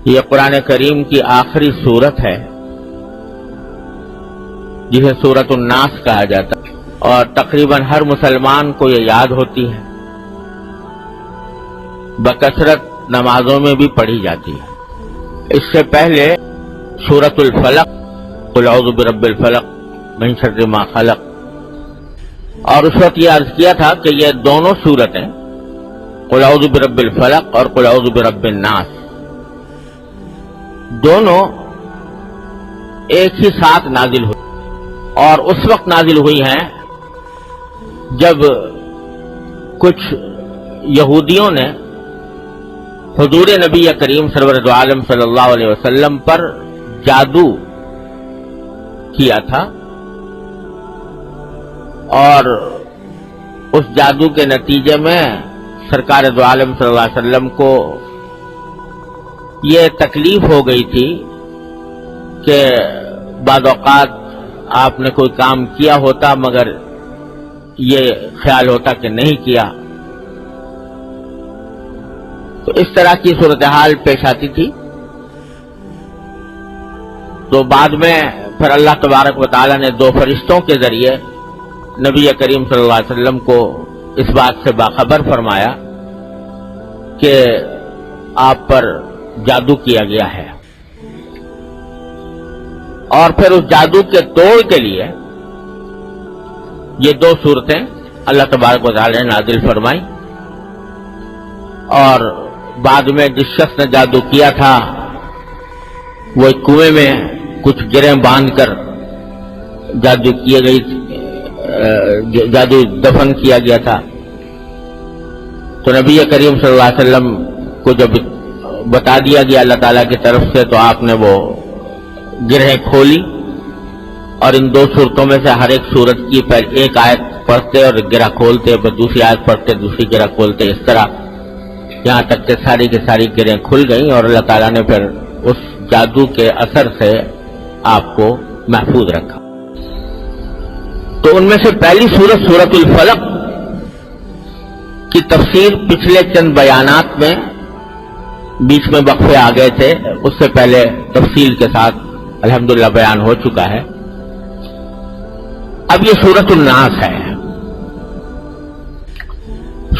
یہ قرآن کریم کی آخری سورت ہے جسے سورۃ الناس کہا جاتا ہے، اور تقریباً ہر مسلمان کو یہ یاد ہوتی ہے، بکثرت نمازوں میں بھی پڑھی جاتی ہے۔ اس سے پہلے سورۃ الفلق، قل اعوذ برب الفلق من شر ما خلق، اور اس وقت یہ عرض کیا تھا کہ یہ دونوں سورتیں قل اعوذ برب الفلق اور قل اعوذ برب الناس دونوں ایک ہی ساتھ نازل ہوئی، اور اس وقت نازل ہوئی ہیں جب کچھ یہودیوں نے حضور نبی کریم سرور دو عالم صلی اللہ علیہ وسلم پر جادو کیا تھا، اور اس جادو کے نتیجے میں سرکار دو عالم صلی اللہ علیہ وسلم کو یہ تکلیف ہو گئی تھی کہ بعض اوقات آپ نے کوئی کام کیا ہوتا مگر یہ خیال ہوتا کہ نہیں کیا، تو اس طرح کی صورتحال پیش آتی تھی۔ تو بعد میں پھر اللہ تبارک و تعالیٰ نے دو فرشتوں کے ذریعے نبی کریم صلی اللہ علیہ وسلم کو اس بات سے باخبر فرمایا کہ آپ پر جادو کیا گیا ہے، اور پھر اس جادو کے توڑ کے لیے یہ دو صورتیں اللہ تبارک و تعالی نے نازل فرمائی، اور بعد میں جس شخص نے جادو کیا تھا وہ ایک کنویں میں کچھ گرہیں باندھ کر جادو کیے گئی جادو دفن کیا گیا تھا، تو نبی کریم صلی اللہ علیہ وسلم کو جب بتا دیا گیا اللہ تعالیٰ کی طرف سے تو آپ نے وہ گرہیں کھولی، اور ان دو صورتوں میں سے ہر ایک صورت کی پہلے ایک آیت پڑھتے اور گرہ کھولتے، پھر دوسری آیت پڑھتے دوسری گرہ کھولتے، اس طرح یہاں تک کہ ساری کی ساری گرہیں کھل گئیں، اور اللہ تعالیٰ نے پھر اس جادو کے اثر سے آپ کو محفوظ رکھا۔ تو ان میں سے پہلی صورت سورۃ الفلق کی تفسیر پچھلے چند بیانات میں بیچ میں وقفے آ گئے تھے، اس سے پہلے تفصیل کے ساتھ الحمدللہ بیان ہو چکا ہے۔ اب یہ سورۃ الناس ہے۔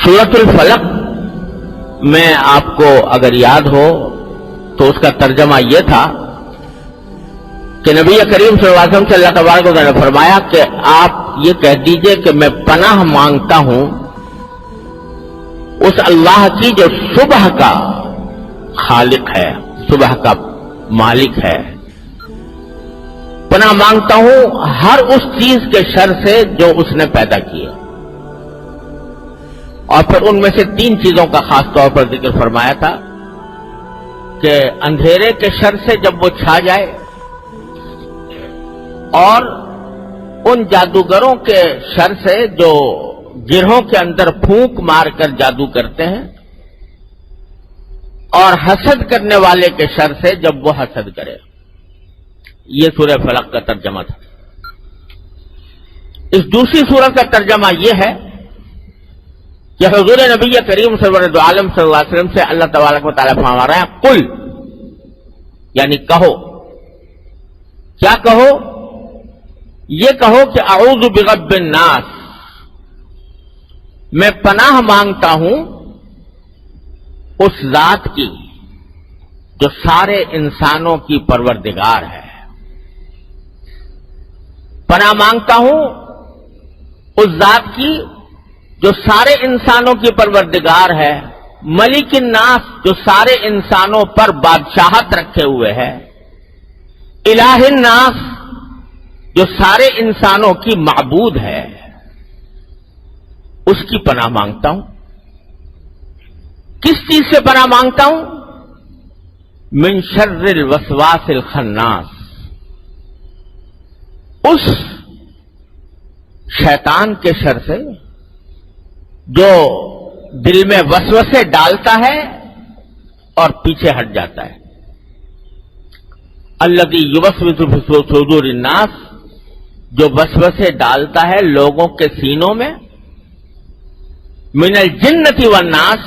سورۃ الفلق میں آپ کو اگر یاد ہو تو اس کا ترجمہ یہ تھا کہ نبی کریم صلی اللہ علیہ وسلم سے اللہ تبارک و تعالیٰ نے فرمایا کہ آپ یہ کہہ دیجئے کہ میں پناہ مانگتا ہوں اس اللہ کی جو صبح کا خالق ہے، صبح کا مالک ہے، پناہ مانگتا ہوں ہر اس چیز کے شر سے جو اس نے پیدا کیا، اور پھر ان میں سے تین چیزوں کا خاص طور پر ذکر فرمایا تھا کہ اندھیرے کے شر سے جب وہ چھا جائے، اور ان جادوگروں کے شر سے جو گرہوں کے اندر پھونک مار کر جادو کرتے ہیں، اور حسد کرنے والے کے شر سے جب وہ حسد کرے۔ یہ سورہ فلق کا ترجمہ تھا۔ اس دوسری سورت کا ترجمہ یہ ہے کہ حضور نبی کریم سرور دو عالم صلی اللہ علیہ وسلم سے اللہ تبارک و تعالیٰ فرما رہے ہیں قل، یعنی کہو۔ کیا کہو؟ یہ کہو کہ اعوذ برب الناس، میں پناہ مانگتا ہوں اس ذات کی جو سارے انسانوں کی پروردگار ہے، پناہ مانگتا ہوں اس ذات کی جو سارے انسانوں کی پروردگار ہے، ملک الناس جو سارے انسانوں پر بادشاہت رکھے ہوئے ہے، الہ الناس جو سارے انسانوں کی معبود ہے، اس کی پناہ مانگتا ہوں۔ کس چیز سے پناہ مانگتا ہوں؟ من شر الوسواس الخناس، اس شیطان کے شر سے جو دل میں وسوسے ڈالتا ہے اور پیچھے ہٹ جاتا ہے۔ الذی یوسوس فی صدور الناس، جو وسوسے ڈالتا ہے لوگوں کے سینوں میں، من الجنۃ والناس،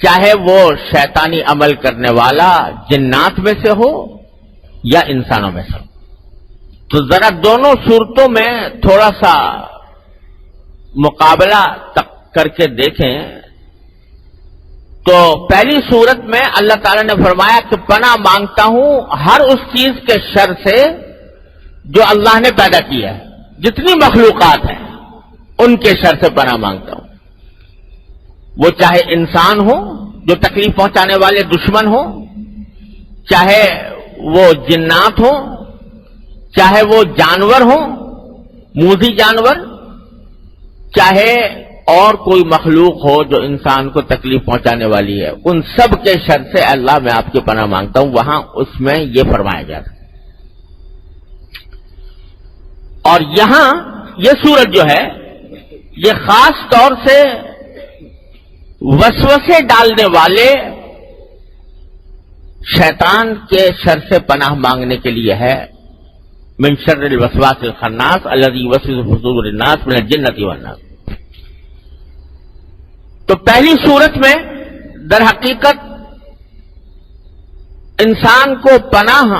چاہے وہ شیطانی عمل کرنے والا جنات میں سے ہو یا انسانوں میں سے ہو. تو ذرا دونوں صورتوں میں تھوڑا سا مقابلہ کر کے دیکھیں تو پہلی صورت میں اللہ تعالی نے فرمایا کہ پناہ مانگتا ہوں ہر اس چیز کے شر سے جو اللہ نے پیدا کیا ہے. جتنی مخلوقات ہیں ان کے شر سے پناہ مانگتا ہوں. وہ چاہے انسان ہو جو تکلیف پہنچانے والے دشمن ہو، چاہے وہ جنات ہو، چاہے وہ جانور ہو موذی جانور، چاہے اور کوئی مخلوق ہو جو انسان کو تکلیف پہنچانے والی ہے، ان سب کے شر سے اللہ میں آپ کی پناہ مانگتا ہوں. وہاں اس میں یہ فرمایا جاتا ہے. اور یہاں یہ سورت جو ہے یہ خاص طور سے وسوسے ڈالنے والے شیطان کے شر سے پناہ مانگنے کے لیے ہے. من شر الوسواس الخناس الذی یوسوس فی صدور الناس من الجنۃ والناس. تو پہلی صورت میں در حقیقت انسان کو پناہ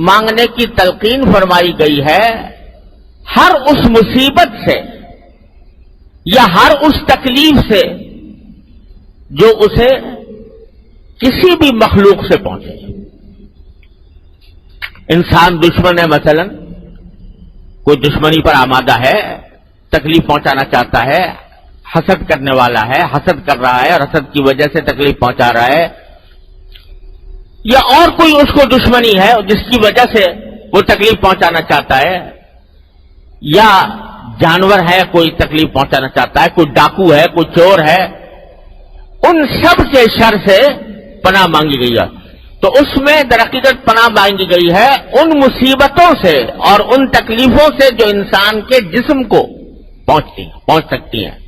مانگنے کی تلقین فرمائی گئی ہے ہر اس مصیبت سے یا ہر اس تکلیف سے جو اسے کسی بھی مخلوق سے پہنچے. انسان دشمن ہے، مثلا کوئی دشمنی پر آمادہ ہے، تکلیف پہنچانا چاہتا ہے، حسد کرنے والا ہے، حسد کر رہا ہے اور حسد کی وجہ سے تکلیف پہنچا رہا ہے، یا اور کوئی اس کو دشمنی ہے جس کی وجہ سے وہ تکلیف پہنچانا چاہتا ہے، یا جانور ہے کوئی تکلیف پہنچانا چاہتا ہے، کوئی ڈاکو ہے، کوئی چور ہے، ان سب کے شر سے پناہ مانگی گئی ہے. تو اس میں در حقیقت پناہ مانگی گئی ہے ان مصیبتوں سے اور ان تکلیفوں سے جو انسان کے جسم کو پہنچ سکتی ہیں.